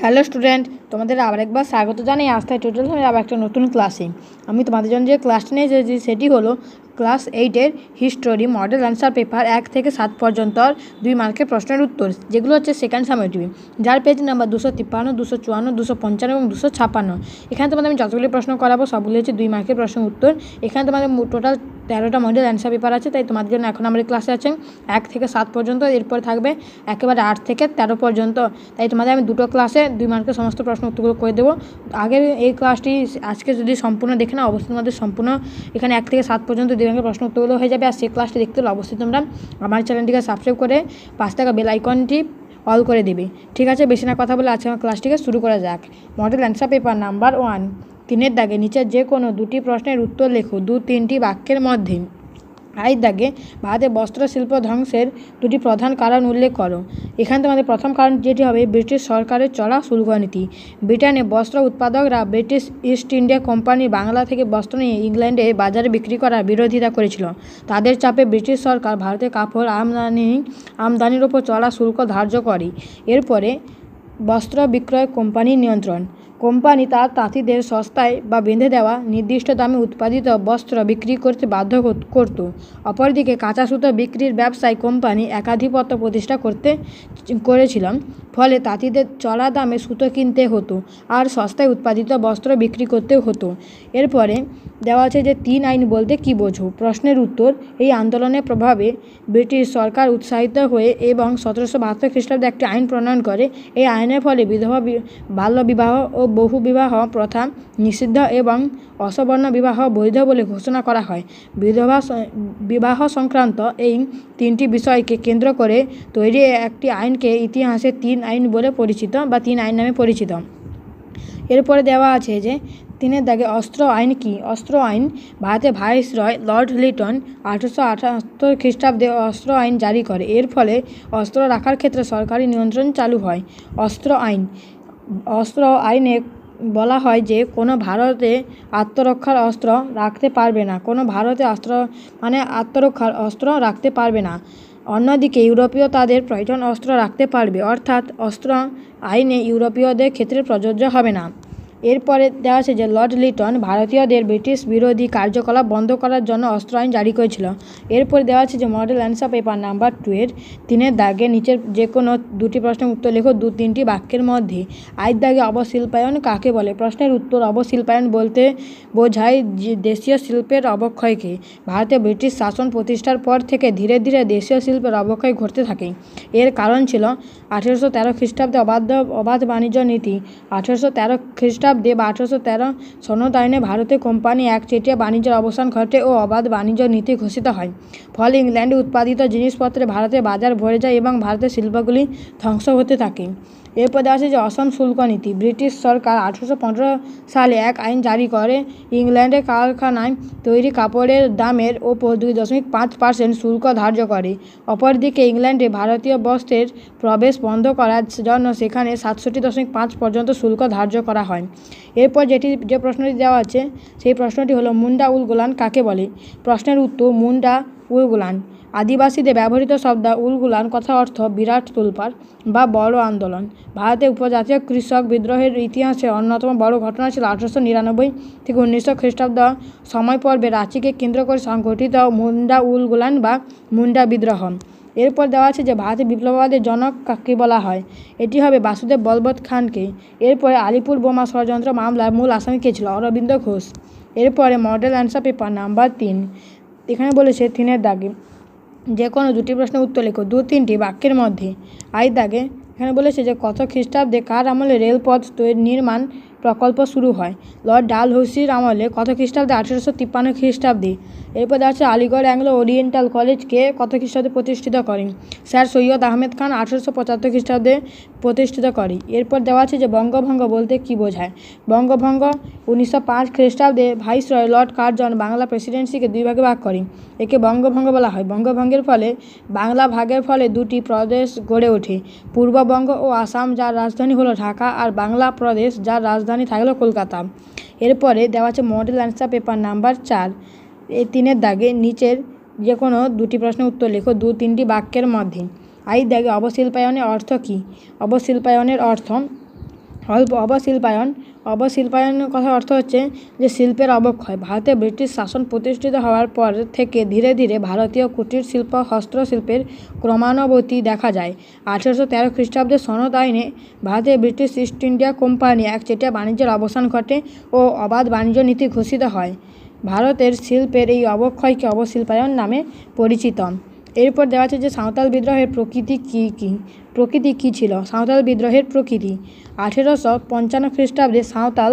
Hello student, তোমাদের আবার একবার স্বাগত জানাই আস্থায় টোটাল হয়ে আবার একটা নতুন ক্লাসে। আমি তোমাদের জন্য যে ক্লাসটি নিয়ে এসেছি সেটি হলো ক্লাস 8-এর হিস্টোরি মডেল অ্যান্সার পেপার 1 থেকে 7 পর্যন্ত 2 মার্কের প্রশ্নের উত্তর, যেগুলো হচ্ছে সেকেন্ড সামেটিভ, যার পেজ নাম্বার 253, 254, 255 এবং 256। এখানে তোমাদের আমি যতগুলি প্রশ্ন করাবো সবগুলি হচ্ছে 2 মার্কের প্রশ্নের উত্তর। এখানে তোমাদের টোটাল 13টা মডেল অ্যান্সার পেপার আছে, তাই তোমাদের জন্য এখন আমাদের ক্লাসে আছে 1 থেকে 7 পর্যন্ত, এরপর থাকবে একেবারে 8 থেকে 13 পর্যন্ত। তাই তোমাদের আমি দুটো ক্লাসে 2 মার্কের সমস্ত প্রশ্ন উত্তরগুলো করে দেবো। আগের এই ক্লাসটি আজকে যদি সম্পূর্ণ দেখে না, অবশ্যই তোমাদের সম্পূর্ণ এখানে 1 থেকে 7 পর্যন্ত 2 মার্কের প্রশ্ন উত্তরগুলো হয়ে যাবে। আর সেই ক্লাসটি দেখতে হলে অবশ্যই তোমরা আমার চ্যানেলটিকে সাবস্ক্রাইব করে পাশে থাকা বেল আইকনটি অল করে দেবে। ঠিক আছে, বেশি না কথা বলে আজকে আমার ক্লাসটিকে শুরু করা যাক। মডেল অ্যান্সার পেপার নাম্বার 1, 3-এর দাগে নিচে যে কোনো দুটি প্রশ্নের উত্তর লেখো 2-3টি বাক্যের মধ্যে। আয়ের দাগে ভারতের বস্ত্র শিল্প ধ্বংসের দুটি প্রধান কারণ উল্লেখ করো। এখানে তোমাদের প্রথম কারণ যেটি হবে ব্রিটিশ সরকারের চলা শুল্ক নীতি। ব্রিটেনে বস্ত্র উৎপাদকরা British East India Company Bangla থেকে বস্ত্র নিয়ে ইংল্যান্ডে বাজারে বিক্রি করার বিরোধিতা করেছিল। তাদের চাপে ব্রিটিশ সরকার ভারতের কাপড় আমদানির ওপর চলা শুল্ক ধার্য করে। এরপরে বস্ত্র বিক্রয় কোম্পানির নিয়ন্ত্রণ। কোম্পানি তার তাঁতিদের সস্তায় বা বেঁধে দেওয়া নির্দিষ্ট দামে উৎপাদিত বস্ত্র বিক্রি করতে বাধ্য করত। অপরদিকে কাঁচা সুতো বিক্রির ব্যবসায় কোম্পানি একাধিপত্য প্রতিষ্ঠা করেছিল, ফলে তাঁতিদের চড়া দামে সুতো কিনতে হতো আর সস্তায় উৎপাদিত বস্ত্র বিক্রি করতে হতো। এরপরে দেওয়া আছে যে 3 আইন বলতে কী বোঝো। প্রশ্নের উত্তর, এই আন্দোলনের প্রভাবে ব্রিটিশ সরকার উৎসাহিত হয়ে এবং 1772 খ্রিস্টাব্দে একটি আইন প্রণয়ন করে। এই আইনের ফলে বিধবা বাল্যবিবাহ ও বহুবিবাহ প্রথা নিষিদ্ধ এবং অসবর্ণ বিবাহ বৈধ বলে ঘোষণা করা হয়। বিধবা বিবাহ সংক্রান্ত এই 3টি বিষয়কে কেন্দ্র করে তৈরি একটি আইনকে ইতিহাসে 3 আইন বলে পরিচিত বা 3 আইন নামে পরিচিত। এরপরে দেওয়া আছে যে 3-এর দাগে অস্ত্র আইন কি। অস্ত্র আইন, ভারতের ভাইসরয় লর্ড লিটন 1878 খ্রিস্টাব্দে অস্ত্র আইন জারি করে। এর ফলে অস্ত্র রাখার ক্ষেত্রে সরকারি নিয়ন্ত্রণ চালু হয়। অস্ত্র আইন, অস্ত্র আইনে বলা হয় যে কোনো ভারতে আত্মরক্ষার অস্ত্র রাখতে পারবে না, কোনো ভারতে আত্মরক্ষার অস্ত্র রাখতে পারবে না। অন্যদিকে ইউরোপীয় তাদের প্রয়োজন অস্ত্র রাখতে পারবে, অর্থাৎ অস্ত্র আইনে ইউরোপীয়দের ক্ষেত্রে প্রযোজ্য হবে না। এরপরে দেওয়া আছে যে লর্ড লিটন ভারতীয়দের ব্রিটিশ বিরোধী কার্যকলাপ বন্ধ করার জন্য অস্ত্র আইন জারি করেছিল। এরপরে দেওয়া আছে যে মডেল অ্যান্সার পেপার নাম্বার 2-এর 3-এর দাগে নিচের যে কোনো দুটি প্রশ্নের উত্তর লেখো 2-3টি বাক্যের মধ্যে। আয়ের দাগে অবশিল্পায়ন কাকে বলে। প্রশ্নের উত্তর, অবশিল্পায়ন বলতে বোঝায় দেশীয় শিল্পের অবক্ষয়কে। ভারতে ব্রিটিশ শাসন প্রতিষ্ঠার পর থেকে ধীরে ধীরে দেশীয় শিল্পের অবক্ষয় ঘটতে থাকে। এর কারণ ছিল 1813 খ্রিস্টাব্দে অবাধ বাণিজ্য নীতি। 1813 খ্রিস্টাব্দে বা 1813 সনদ আইনে ভারতের কোম্পানি একচেটিয়া বাণিজ্যের অবসান ঘটে ও অবাধ বাণিজ্য নীতি ঘোষিত হয়। ফলে ইংল্যান্ডে উৎপাদিত জিনিসপত্রে ভারতের বাজার ভরে যায় এবং ভারতের শিল্পগুলি ধ্বংস হতে থাকে। এরপর দেওয়া আছে যে অসম শুল্ক নীতি। ব্রিটিশ সরকার 1815 সালে এক আইন জারি করে ইংল্যান্ডের কারখানায় তৈরি কাপড়ের দামের ওপর 2.5% শুল্ক ধার্য করে। অপরদিকে ইংল্যান্ডে ভারতীয় বস্ত্রের প্রবেশ বন্ধ করার জন্য সেখানে 67.5 পর্যন্ত শুল্ক ধার্য করা হয়। এরপর যে প্রশ্নটি দেওয়া আছে সেই প্রশ্নটি হলো মুন্ডা উলগুলান কাকে বলে। প্রশ্নের উত্তর, মুন্ডা উলগুলান আদিবাসীদের ব্যবহৃত শব্দ। উলগুলান কথার অর্থ বিরাট তোলপাড় বা বড় আন্দোলন। ভারতের উপজাতীয় কৃষক বিদ্রোহের ইতিহাসে অন্যতম বড় ঘটনা ছিল 1899 থেকে 1900 খ্রিস্টাব্দ সময় পর্বে রাঁচিকে কেন্দ্র করে সংঘটিত মুন্ডা উলগুলান বা মুন্ডা বিদ্রোহ। এরপর দেওয়া আছে যে ভারতের বিপ্লববাদের জনক কাকে বলা হয়। এটি হবে বাসুদেব বলবৎ খানকে। এরপরে আলিপুর বোমা ষড়যন্ত্র মামলার মূল আসামি কে ছিল, অরবিন্দ ঘোষ। এরপরে মডেল অ্যান্সার পেপার নাম্বার 3, এখানে বলেছে 3-এর দাগে যে কোনো দুটি প্রশ্নের উত্তর লেখো 2-3টি বাক্যের মধ্যে। আয়ের দাগে এখানে বলেছে যে কত খ্রিস্টাব্দে কার আমলে রেলপথ নির্মাণ প্রকল্প শুরু হয়। লর্ড ডালহৌসির আমলে। কত খ্রিস্টাব্দে, 1853 খ্রিস্টাব্দে। এরপর দেওয়া আছে আলিগড় অ্যাংলো ওরিয়েন্টাল কলেজকে কত খ্রিস্টাব্দে প্রতিষ্ঠিত করেন। স্যার সৈয়দ আহমেদ খান 1875 খ্রিস্টাব্দে প্রতিষ্ঠিত করে। এরপর দেওয়া আছে যে বঙ্গভঙ্গ বলতে কী বোঝায়। বঙ্গভঙ্গ 1905 খ্রিস্টাব্দে ভাইসরয় লর্ড কার্জন বাংলা প্রেসিডেন্সিকে 2 ভাগে ভাগ করেন। একে বঙ্গভঙ্গ বলা হয়। বঙ্গভঙ্গের ফলে বাংলা ভাগের ফলে দুটি প্রদেশ গড়ে ওঠে, পূর্ববঙ্গ ও আসাম, যার রাজধানী হলো ঢাকা, আর বাংলা প্রদেশ যার রাজধানী থাকলো কলকাতা। এরপরে দেওয়া আছে মডেল অ্যান্সার পেপার নাম্বার 4, এই 3-এর দাগে নিচের যে কোনো দুটি প্রশ্নের উত্তর লেখো 2-3টি বাক্যের মধ্যে। আয়ের দাগে অবশিল্পায়নের অর্থ কী। অবশিল্পায়নের অর্থ অবশিল্পায়নের কথার অর্থ হচ্ছে যে শিল্পের অবক্ষয়। ভারতে ব্রিটিশ শাসন প্রতিষ্ঠিত হওয়ার পর থেকে ধীরে ধীরে ভারতীয় কুটির শিল্প হস্তশিল্পের ক্রমানুবর্তী দেখা যায়। 1813 খ্রিস্টাব্দে সনদ আইনে ভারতে ব্রিটিশ ইস্ট ইন্ডিয়া কোম্পানি একচেটিয়া বাণিজ্যের অবসান ঘটে ও অবাধ বাণিজ্য নীতি ঘোষিত হয়। ভারতের শিল্পের এই অবক্ষয়কে অবশিল্পায়ন নামে পরিচিত। এরপর দেওয়া আছে যে সাঁওতাল বিদ্রোহের প্রকৃতি কী ছিল। সাঁওতাল বিদ্রোহের প্রকৃতি 1855 খ্রিস্টাব্দে সাঁওতাল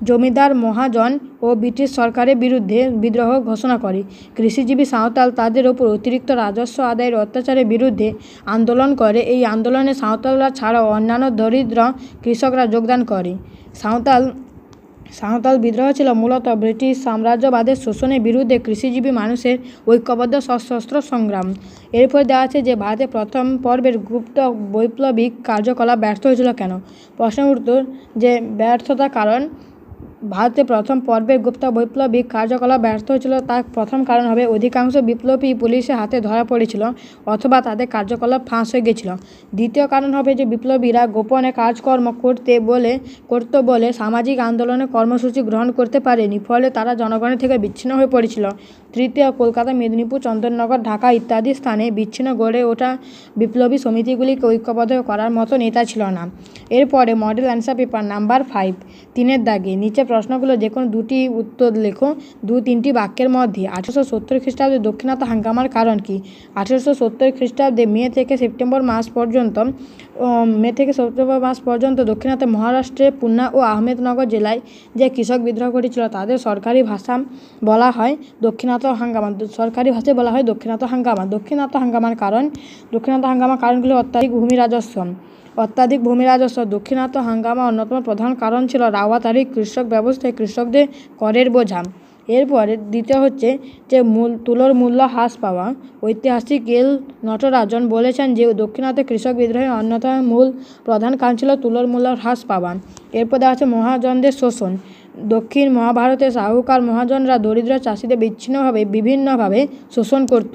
জমিদার মহাজন ও ব্রিটিশ সরকারের বিরুদ্ধে বিদ্রোহ ঘোষণা করে। কৃষিজীবী সাঁওতাল তাদের ওপর অতিরিক্ত রাজস্ব আদায়ের অত্যাচারের বিরুদ্ধে আন্দোলন করে। এই আন্দোলনে সাঁওতালরা ছাড়াও অন্যান্য দরিদ্র কৃষকরা যোগদান করে। সাঁওতাল বিদ্রোহ ছিল মূলত ব্রিটিশ সাম্রাজ্যবাদের শোষণের বিরুদ্ধে কৃষিজীবী মানুষের ঐক্যবদ্ধ সশস্ত্র সংগ্রাম। এরপর দেওয়া আছে যে ভারতে প্রথম পর্বের গুপ্ত বৈপ্লবিক কার্যকলাপ ব্যর্থ হয়েছিল কেন। প্রশ্নের উত্তর যে ব্যর্থতার কারণ ভারতে প্রথম পর্বে গুপ্ত বৈপ্লবিক কার্যকলাপ ব্যর্থ হয়েছিল তার প্রথম কারণ হবে অধিকাংশ বিপ্লবী পুলিশের হাতে ধরা পড়েছিল অথবা তাদের কার্যকলাপ ফাঁস হয়ে গেছিল। দ্বিতীয় কারণ হবে যে বিপ্লবীরা গোপনে কাজকর্ম করত বলে সামাজিক আন্দোলনের কর্মসূচি গ্রহণ করতে পারেনি, ফলে তারা জনগণের থেকে বিচ্ছিন্ন হয়ে পড়েছিল। তৃতীয়, কলকাতা, মেদিনীপুর, চন্দননগর, ঢাকা ইত্যাদি স্থানে বিচ্ছিন্ন গড়ে ওঠা বিপ্লবী সমিতিগুলিকে ঐক্যবদ্ধ করার মতো নেতা ছিল না। এরপরে মডেল অ্যান্সার পেপার নাম্বার 5 3-এর দাগে নিচে প্রশ্নগুলো যে কোনো দুটি উত্তর লেখো 2-3টি বাক্যের মধ্যে। 1870 খ্রিস্টাব্দে দাক্ষিণাত্য হাঙ্গামার কারণ কি। 1870 খ্রিস্টাব্দে মে থেকে সেপ্টেম্বর মাস পর্যন্ত দাক্ষিণাত্যে মহারাষ্ট্রের পুনা ও আহমেদনগর জেলায় যে কৃষক বিদ্রোহ ঘটেছিল তাদের সরকারি ভাষা বলা হয় দাক্ষিণাত্য হাঙ্গামা। সরকারি ভাষায় বলা হয় দাক্ষিণাত্য হাঙ্গামা। দাক্ষিণাত্য হাঙ্গামার কারণগুলি অত্যাধিক ভূমি রাজস্ব। দাক্ষিণাত্য হাঙ্গামা অন্যতম প্রধান কারণ ছিল রাওয়াতারি কৃষক ব্যবস্থায় কৃষকদের করের বোঝা। এরপরে দ্বিতীয় হচ্ছে যে তুলোর মূল্য হ্রাস পাওয়া। ঐতিহাসিক এল নটরাজন বলেছেন যে দাক্ষিণাত্যে কৃষক বিদ্রোহের অন্যতম মূল প্রধান কারণ ছিল তুলোর মূল্য হ্রাস পাওয়া। এরপর দেওয়া আছে মহাজনদের শোষণ। দক্ষিণ মহাভারতের সাহুকার মহাজনরা দরিদ্র চাষিদের বিভিন্নভাবে শোষণ করত।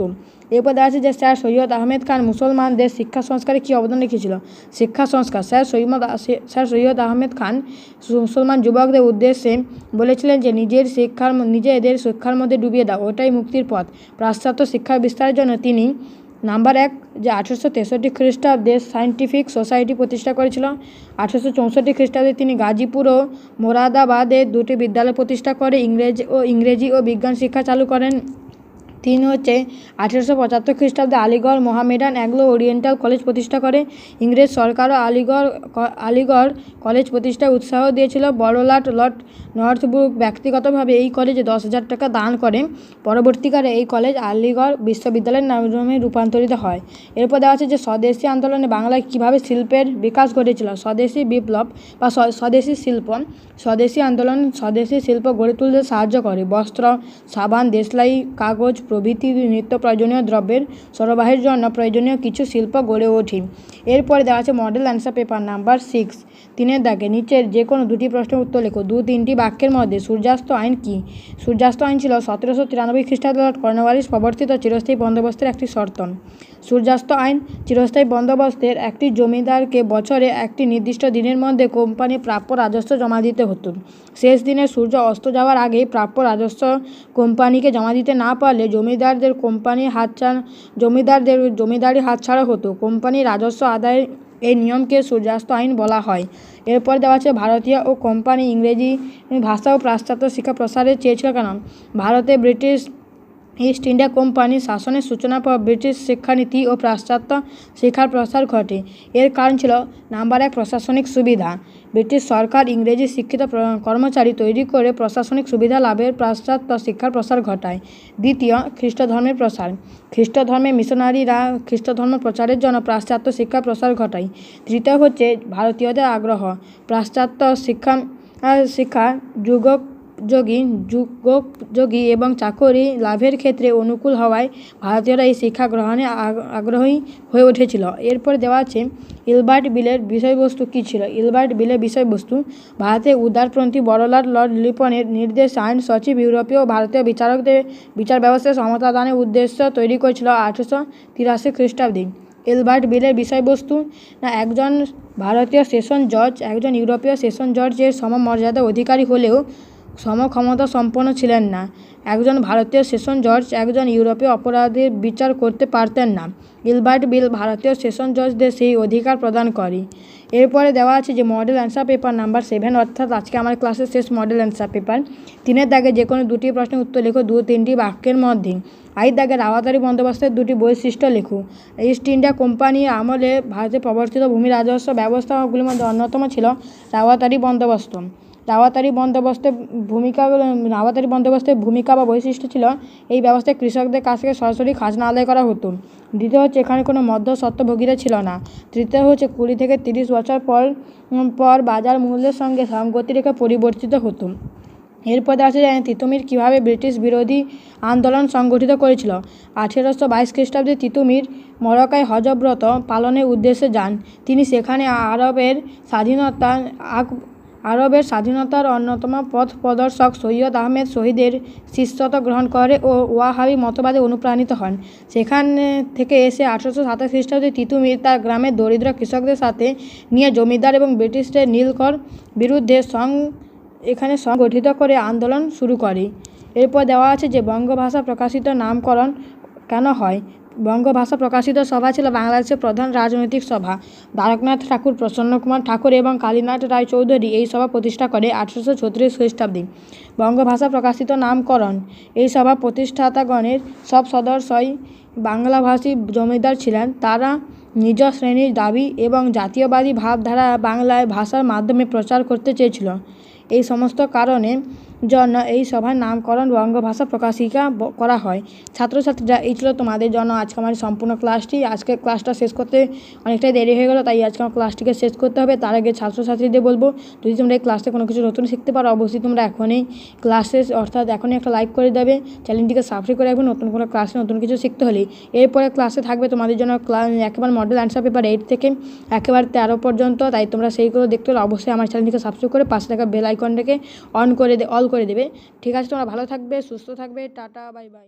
এরপর দেখা যাচ্ছে যে স্যার সৈয়দ আহমেদ খান মুসলমানদের শিক্ষা সংস্কারে কী অবদান রেখেছিল। শিক্ষা সংস্কার স্যার সৈয়দ আহমেদ খান মুসলমান যুবকদের উদ্দেশ্যে বলেছিলেন যে নিজেদের শিক্ষার মধ্যে ডুবিয়ে দাও, ওটাই মুক্তির পথ। পাশ্চাত্য শিক্ষার বিস্তারের জন্য তিনি নাম্বার 1 যে 1863 খ্রিস্টাব্দে সায়েন্টিফিক সোসাইটি প্রতিষ্ঠা করেছিল। 1864 খ্রিস্টাব্দে তিনি গাজীপুর ও মোরাদাবাদে 2টি বিদ্যালয় প্রতিষ্ঠা করে ইংরেজি ও বিজ্ঞান শিক্ষা চালু করেন। 3 হচ্ছে 1875 খ্রিস্টাব্দে Aligarh Mohammedan Anglo oriental college প্রতিষ্ঠা করে। ইংরেজ সরকারও আলিগড় কলেজ প্রতিষ্ঠায় উৎসাহ দিয়েছিল। বড়লাট লর্ড নর্থব্রুক ব্যক্তিগতভাবে এই কলেজে 10,000 টাকা দান করেন। পরবর্তীকালে এই কলেজ আলিগড় বিশ্ববিদ্যালয়ের নামে রূপান্তরিত হয়। এরপর দেওয়া আছে যে স্বদেশী আন্দোলনে বাংলায় কীভাবে শিল্পের বিকাশ ঘটেছিল। স্বদেশী বিপ্লব বা স্বদেশী শিল্প। স্বদেশী আন্দোলন স্বদেশী শিল্প গড়ে তুলতে সাহায্য করে। বস্ত্র, সাবান, দেশলাই, কাগজ প্রভৃতি নিত্য প্রয়োজনীয় দ্রব্যের সরবরাহের জন্য প্রয়োজনীয় কিছু শিল্প গড়ে ওঠে। এরপরে দেওয়া আছে মডেল অ্যান্সার পেপার নাম্বার 6 3-এর দাগে নিচের যে কোনো দুটি প্রশ্নের উত্তর লেখো। 2-3টি বাক্যের মধ্যে সূর্যাস্ত আইন কি। সূর্যাস্ত আইন ছিল 1793 খ্রিস্টাব্দে লর্ড কর্নওয়ালিস প্রবর্তিত চিরস্থায়ী বন্দোবস্তের একটি শর্ত। সূর্যাস্ত আইন চিরস্থায়ী বন্দোবস্তের একটি জমিদারকে বছরে একটি নির্দিষ্ট দিনের মধ্যে কোম্পানি প্রাপ্য রাজস্ব জমা দিতে হতো। শেষ দিনে সূর্য অস্ত যাওয়ার আগেই প্রাপ্য রাজস্ব কোম্পানিকে জমা দিতে না পারলে জমিদারদের জমিদারি হাতছাড়া হতো। কোম্পানি রাজস্ব আদায়ের এই নিয়মকে সূর্যাস্ত আইন বলা হয়। এরপর দেওয়া আছে ভারতীয় ও কোম্পানি ইংরেজি ভাষা ও পাশ্চাত্য শিক্ষা প্রসারে চেয়েছিল কেন। ভারতে ব্রিটিশ ইস্ট ইন্ডিয়া কোম্পানির শাসনের সূচনার পর ব্রিটিশ শিক্ষানীতি ও পাশ্চাত্য শিক্ষার প্রসার ঘটে। এর কারণ ছিল নাম্বার 1 প্রশাসনিক সুবিধা। ব্রিটিশ সরকার ইংরেজি শিক্ষিত কর্মচারী তৈরি করে প্রশাসনিক সুবিধা লাভের পাশ্চাত্য শিক্ষার প্রসার ঘটায়। দ্বিতীয়, খ্রিস্ট ধর্মের প্রসার। খ্রিস্ট ধর্মের মিশনারিরা খ্রিস্ট ধর্ম প্রচারের জন্য পাশ্চাত্য শিক্ষার প্রসার ঘটায়। তৃতীয় হচ্ছে ভারতীয়দের আগ্রহ। পাশ্চাত্য শিক্ষা যুগোপযোগী এবং চাকরি লাভের ক্ষেত্রে অনুকূল হওয়ায় ভারতীয়রা এই শিক্ষা গ্রহণে আগ্রহী হয়ে উঠেছিল। এরপর দেওয়া আছে ইলবার্ট বিলের বিষয়বস্তু কী ছিল। ইলবার্ট বিলের বিষয়বস্তু ভারতের উদারপন্থী বড়লাট লর্ড লিপনের নির্দেশে আইন সচিব ইউরোপীয় ও ভারতীয় বিচারকদের বিচার ব্যবস্থায় সমতা দানের উদ্দেশ্য তৈরি করেছিল 1883 খ্রিস্টাব্দে। এলবার্ট বিলের বিষয়বস্তু? না, একজন ভারতীয় সেশন জজ একজন ইউরোপীয় সেশন জজের সমমর্যাদা অধিকারী হলেও সমক্ষমতা সম্পন্ন ছিলেন না। একজন ভারতীয় সেশন জজ একজন ইউরোপীয় অপরাধের বিচার করতে পারতেন না। এলবার্ট বিল ভারতীয় সেশন জজদের সেই অধিকার প্রদান করে। এরপরে দেওয়া আছে যে মডেল অ্যান্সার পেপার নাম্বার 7, অর্থাৎ আজকে আমার ক্লাসের শেষ মডেল অ্যান্সার পেপার। 3-এর দাগে যে কোনো 2টি প্রশ্নের উত্তর লেখো 2-3টি বাক্যের মধ্যে। 8 দাগে রাওয়াতারি বন্দোবস্তের 2টি বৈশিষ্ট্য লেখো। ইস্ট ইন্ডিয়া কোম্পানির আমলে ভারতে প্রবর্তিত ভূমি রাজস্ব ব্যবস্থাগুলির মধ্যে অন্যতম ছিল রাওয়াতারি বন্দোবস্ত। রাওয়াতারি বন্দোবস্তের ভূমিকা বা বৈশিষ্ট্য ছিল এই ব্যবস্থায় কৃষকদের কাছ থেকে সরাসরি খাজনা আদায় করা হতো। দ্বিতীয় হচ্ছে এখানে কোনো মধ্যস্বত্বভোগীরা ছিল না। তৃতীয় হচ্ছে 20 থেকে 30 বছর পর বাজার মূল্যের সঙ্গে সঙ্গতি রেখে পরিবর্তিত হতো। এরপর আছে তিতুমির কীভাবে ব্রিটিশ বিরোধী আন্দোলন সংগঠিত করেছিল। 1822 খ্রিস্টাব্দে তিতুমির মরক্কোয় হজব্রত পালনের উদ্দেশ্যে যান। তিনি সেখানে আরবের স্বাধীনতার অন্যতম পথ প্রদর্শক সৈয়দ আহমেদ শহীদের শিষ্যত্ব গ্রহণ করে ও ওয়াহাবি মতবাদে অনুপ্রাণিত হন। সেখান থেকে এসে 1827 খ্রিস্টাব্দে তিতুমির তার গ্রামের দরিদ্র কৃষকদের সাথে নিয়ে জমিদার এবং ব্রিটিশদের নীলকর বিরুদ্ধে সংগঠিত করে আন্দোলন শুরু করে। এরপর দেওয়া আছে যে বঙ্গভাষা প্রকাশিত নামকরণ কেন হয়। বঙ্গভাষা প্রকাশিত সভা ছিল বাংলাদেশের প্রধান রাজনৈতিক সভা। দ্বারকনাথ ঠাকুর, প্রসন্নকুমার ঠাকুর এবং কালীনাথ রায় চৌধুরী এই সভা প্রতিষ্ঠা করে 1836 খ্রিস্টাব্দে। বঙ্গভাষা প্রকাশিত নামকরণ। এই সভা প্রতিষ্ঠাতাগণের সব সদস্যই বাংলাভাষী জমিদার ছিলেন। তারা নিজ শ্রেণীর দাবি এবং জাতীয়বাদী ভাবধারা বাংলায় ভাষার মাধ্যমে প্রচার করতে চেয়েছিল। এই সমস্ত কারণের জন্য এই সভার নামকরণ বঙ্গভাষা প্রকাশিকা করা হয়। ছাত্রছাত্রীরা, এই ছিল তোমাদের জন্য আজকে আমার সম্পূর্ণ ক্লাসটি। আজকে ক্লাসটা শেষ করতে অনেকটাই দেরি হয়ে গেল, তাই আজকে আমার ক্লাসটিকে শেষ করতে হবে। তার আগে ছাত্রছাত্রীদের বলবো, যদি তোমরা এই ক্লাসে কোনো কিছু নতুন শিখতে পারো, অবশ্যই তোমরা এখনই একটা লাইক করে দেবে, চ্যানেলটিকে সাবস্ক্রাইব করে রাখবে নতুন কোনো ক্লাসে নতুন কিছু শিখতে হলে। এরপরে ক্লাসে থাকবে তোমাদের জন্য একেবারে মডেল অ্যান্সার পেপার 8 থেকে একেবারে 13 পর্যন্ত, তাই তোমরা সেইগুলো দেখতে হলে অবশ্যই আমার চ্যানেলটিকে সাবস্ক্রাইব করে পাশে থাকা বেল আইকনটাকে অল করে দেবে। ঠিক আছে, তোমরা ভালো থাকবে, সুস্থ থাকবে, টাটা, বাই বাই।